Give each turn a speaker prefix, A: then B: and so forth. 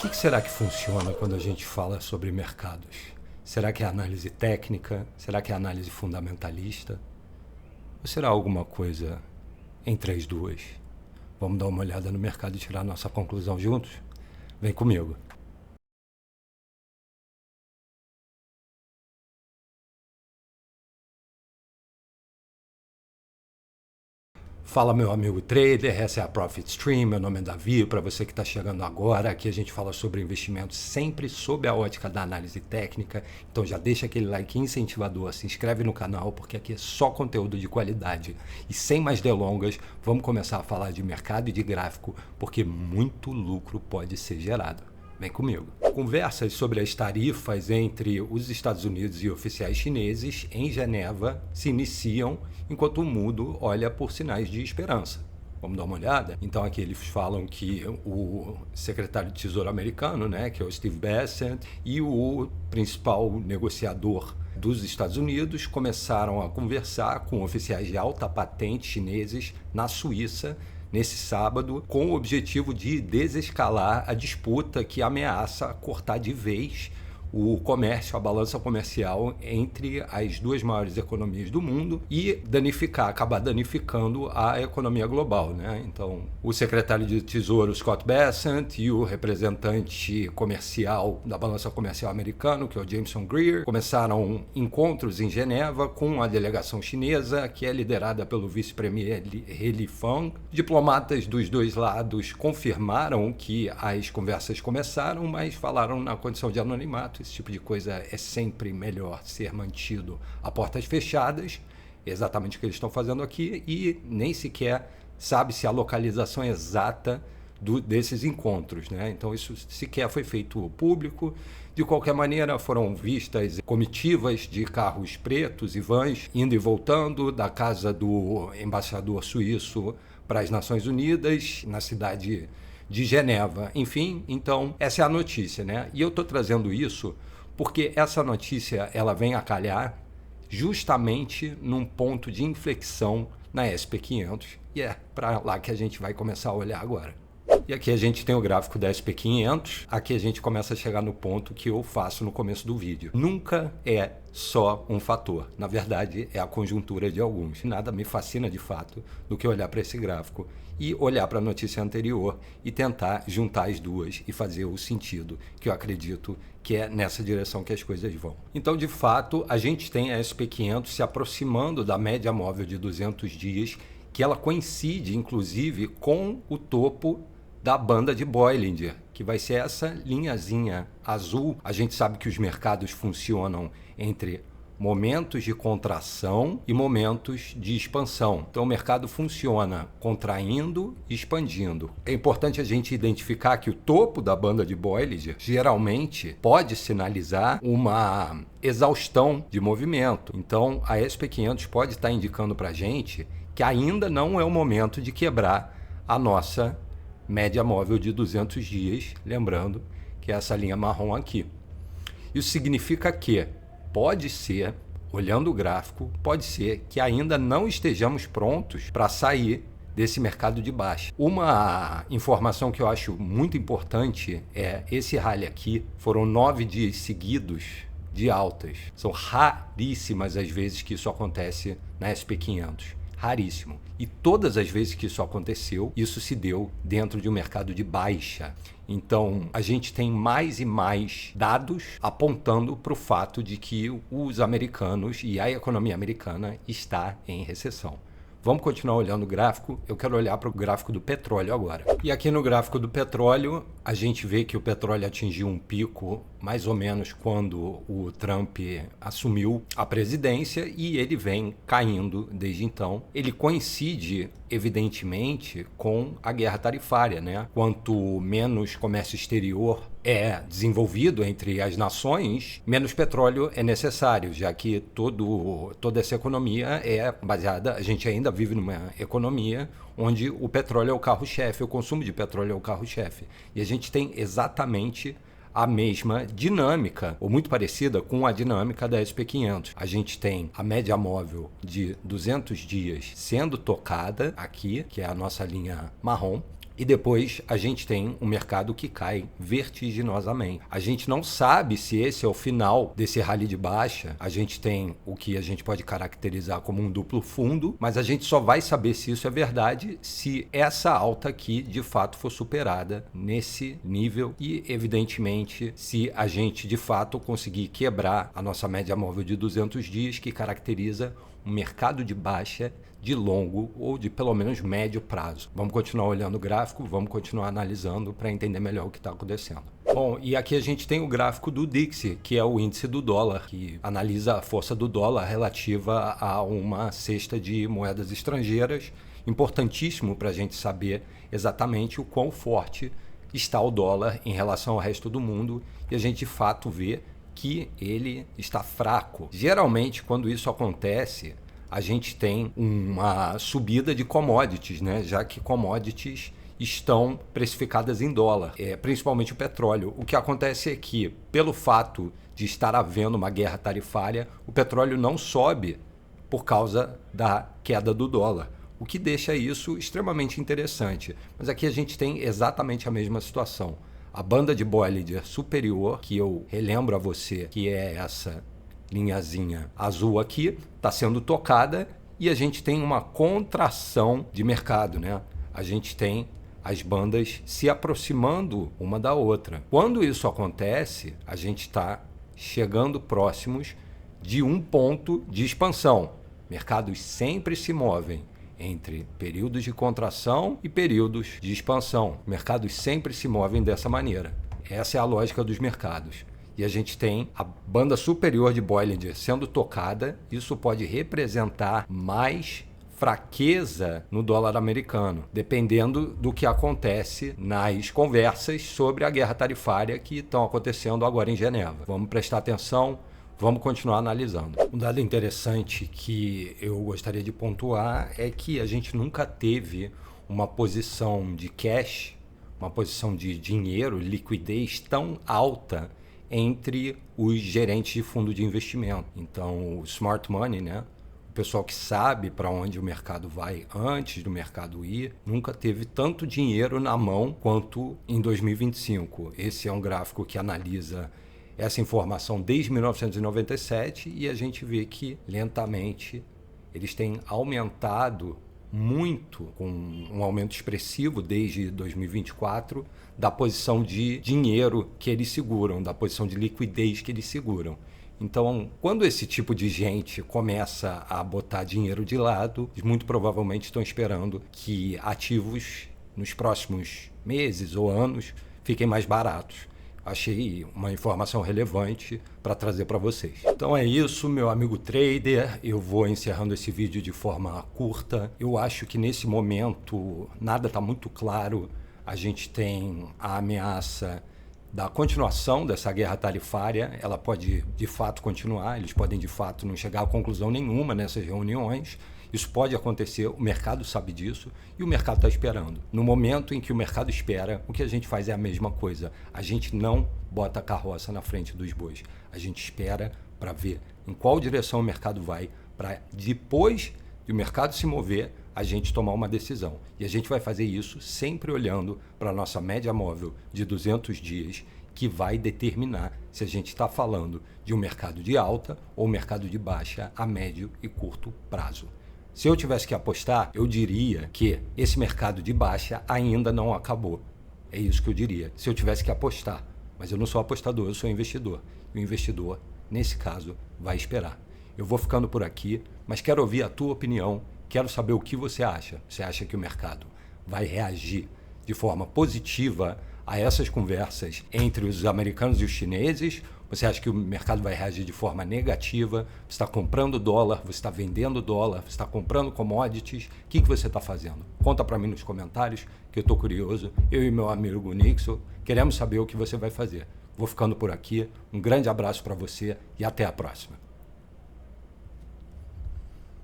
A: que será que funciona quando a gente fala sobre mercados? Será que é análise técnica? Será que é análise fundamentalista? Ou será alguma coisa entre as duas? Vamos dar uma olhada no mercado e tirar nossa conclusão juntos? Vem comigo. Fala, meu amigo trader, essa é a Profit Stream, meu nome é Davi. Para você que está chegando agora, aqui a gente fala sobre investimentos sempre sob a ótica da análise técnica. Então já deixa aquele like incentivador, se inscreve no canal, porque aqui é só conteúdo de qualidade. E sem mais delongas, vamos começar a falar de mercado e de gráfico, porque muito lucro pode ser gerado. Vem comigo. Conversas sobre as tarifas entre os Estados Unidos e oficiais chineses em Geneva se iniciam enquanto o mundo olha por sinais de esperança. Vamos dar uma olhada? Então aqui eles falam que o secretário de Tesouro americano, que é o Steve Bessent, e o principal negociador dos Estados Unidos começaram a conversar com oficiais de alta patente chineses na Suíça nesse sábado, com o objetivo de desescalar a disputa que ameaça cortar de vez o comércio, a balança comercial entre as duas maiores economias do mundo e acabar danificando a economia global, Então, o secretário de Tesouro Scott Bessent e o representante comercial da balança comercial americano, que é o Jameson Greer, começaram encontros em Geneva com a delegação chinesa, que é liderada pelo vice-premier He Lifeng. Diplomatas dos dois lados confirmaram que as conversas começaram, mas falaram na condição de anonimato. Esse tipo de coisa é sempre melhor ser mantido a portas fechadas, exatamente o que eles estão fazendo aqui, e nem sequer sabe-se a localização exata desses encontros, Então isso sequer foi feito público. De qualquer maneira, foram vistas comitivas de carros pretos e vans indo e voltando da casa do embaixador suíço para as Nações Unidas, na cidade de Geneva. Enfim, então essa é a notícia, E eu estou trazendo isso porque essa notícia ela vem a calhar justamente num ponto de inflexão na SP500, e é para lá que a gente vai começar a olhar agora. E aqui a gente tem o gráfico da SP500, aqui a gente começa a chegar no ponto que eu faço no começo do vídeo. Nunca é só um fator, na verdade é a conjuntura de alguns. Nada me fascina de fato do que olhar para esse gráfico e olhar para a notícia anterior e tentar juntar as duas e fazer o sentido que eu acredito que é nessa direção que as coisas vão. Então, de fato, a gente tem a SP500 se aproximando da média móvel de 200 dias, que ela coincide, inclusive, com o topo da banda de Bollinger, que vai ser essa linhazinha azul. A gente sabe que os mercados funcionam entre momentos de contração e momentos de expansão. Então o mercado funciona contraindo e expandindo. É importante a gente identificar que o topo da banda de Bollinger geralmente pode sinalizar uma exaustão de movimento. Então a SP500 pode estar indicando para a gente que ainda não é o momento de quebrar a nossa média móvel de 200 dias, lembrando que é essa linha marrom aqui. Isso significa que pode ser, olhando o gráfico, pode ser que ainda não estejamos prontos para sair desse mercado de baixa. Uma informação que eu acho muito importante é esse rally aqui, foram 9 dias seguidos de altas. São raríssimas as vezes que isso acontece na SP500. Raríssimo. E todas as vezes que isso aconteceu, isso se deu dentro de um mercado de baixa. Então, a gente tem mais e mais dados apontando para o fato de que os americanos e a economia americana está em recessão. Vamos continuar olhando o gráfico. Eu quero olhar para o gráfico do petróleo agora. E aqui no gráfico do petróleo, a gente vê que o petróleo atingiu um pico mais ou menos quando o Trump assumiu a presidência e ele vem caindo desde então. Ele coincide, evidentemente, com a guerra tarifária, Quanto menos comércio exterior é desenvolvido entre as nações, menos petróleo é necessário, já que toda essa economia é baseada, a gente ainda vive numa economia onde o petróleo é o carro-chefe, o consumo de petróleo é o carro-chefe. E a gente tem exatamente a mesma dinâmica, ou muito parecida com a dinâmica da SP500. A gente tem a média móvel de 200 dias sendo tocada aqui, que é a nossa linha marrom, E depois a gente tem um mercado que cai vertiginosamente. A gente não sabe se esse é o final desse rally de baixa. A gente tem o que a gente pode caracterizar como um duplo fundo, mas a gente só vai saber se isso é verdade se essa alta aqui de fato for superada nesse nível e, evidentemente, se a gente de fato conseguir quebrar a nossa média móvel de 200 dias, que caracteriza um mercado de baixa de longo ou de pelo menos médio prazo. Vamos continuar olhando o gráfico, vamos continuar analisando para entender melhor o que está acontecendo. Bom, e aqui a gente tem o gráfico do DXY, que é o índice do dólar, que analisa a força do dólar relativa a uma cesta de moedas estrangeiras. Importantíssimo para a gente saber exatamente o quão forte está o dólar em relação ao resto do mundo, e a gente de fato vê que ele está fraco. Geralmente, quando isso acontece, a gente tem uma subida de commodities, né? Já que commodities estão precificadas em dólar, principalmente o petróleo. O que acontece é que, pelo fato de estar havendo uma guerra tarifária, o petróleo não sobe por causa da queda do dólar, o que deixa isso extremamente interessante. Mas aqui a gente tem exatamente a mesma situação. A banda de Bollinger superior, que eu relembro a você que é essa linhazinha azul aqui, está sendo tocada e a gente tem uma contração de mercado, né? A gente tem as bandas se aproximando uma da outra. Quando isso acontece, a gente está chegando próximos de um ponto de expansão. Mercados sempre se movem entre períodos de contração e períodos de expansão. Mercados sempre se movem dessa maneira. Essa é a lógica dos mercados. E a gente tem a banda superior de Bollinger sendo tocada. Isso pode representar mais fraqueza no dólar americano, dependendo do que acontece nas conversas sobre a guerra tarifária que estão acontecendo agora em Geneva. Vamos prestar atenção. Vamos continuar analisando. Um dado interessante que eu gostaria de pontuar é que a gente nunca teve uma posição de cash, uma posição de dinheiro, liquidez tão alta entre os gerentes de fundo de investimento. Então, o smart money, né? O pessoal que sabe para onde o mercado vai antes do mercado ir, nunca teve tanto dinheiro na mão quanto em 2025. Esse é um gráfico que analisa essa informação desde 1997 e a gente vê que lentamente eles têm aumentado muito, com um aumento expressivo desde 2024, da posição de dinheiro que eles seguram, da posição de liquidez que eles seguram. Então, quando esse tipo de gente começa a botar dinheiro de lado, muito provavelmente estão esperando que ativos nos próximos meses ou anos fiquem mais baratos. Achei uma informação relevante para trazer para vocês. Então é isso, meu amigo trader. Eu vou encerrando esse vídeo de forma curta. Eu acho que nesse momento nada está muito claro. A gente tem a ameaça da continuação dessa guerra tarifária. Ela pode de fato continuar, eles podem de fato não chegar a conclusão nenhuma nessas reuniões. Isso pode acontecer, o mercado sabe disso e o mercado está esperando. No momento em que o mercado espera, o que a gente faz é a mesma coisa. A gente não bota a carroça na frente dos bois. A gente espera para ver em qual direção o mercado vai, para depois de o mercado se mover, a gente tomar uma decisão. E a gente vai fazer isso sempre olhando para a nossa média móvel de 200 dias, que vai determinar se a gente está falando de um mercado de alta ou um mercado de baixa a médio e curto prazo. Se eu tivesse que apostar, eu diria que esse mercado de baixa ainda não acabou. É isso que eu diria, se eu tivesse que apostar. Mas eu não sou apostador, eu sou investidor. E o investidor, nesse caso, vai esperar. Eu vou ficando por aqui, mas quero ouvir a tua opinião. Quero saber o que você acha. Você acha que o mercado vai reagir de forma positiva a essas conversas entre os americanos e os chineses? Você acha que o mercado vai reagir de forma negativa? Você está comprando dólar, você está vendendo dólar, você está comprando commodities? O que você está fazendo? Conta para mim nos comentários, que eu estou curioso. Eu e meu amigo Nixon queremos saber o que você vai fazer. Vou ficando por aqui. Um grande abraço para você e até a próxima.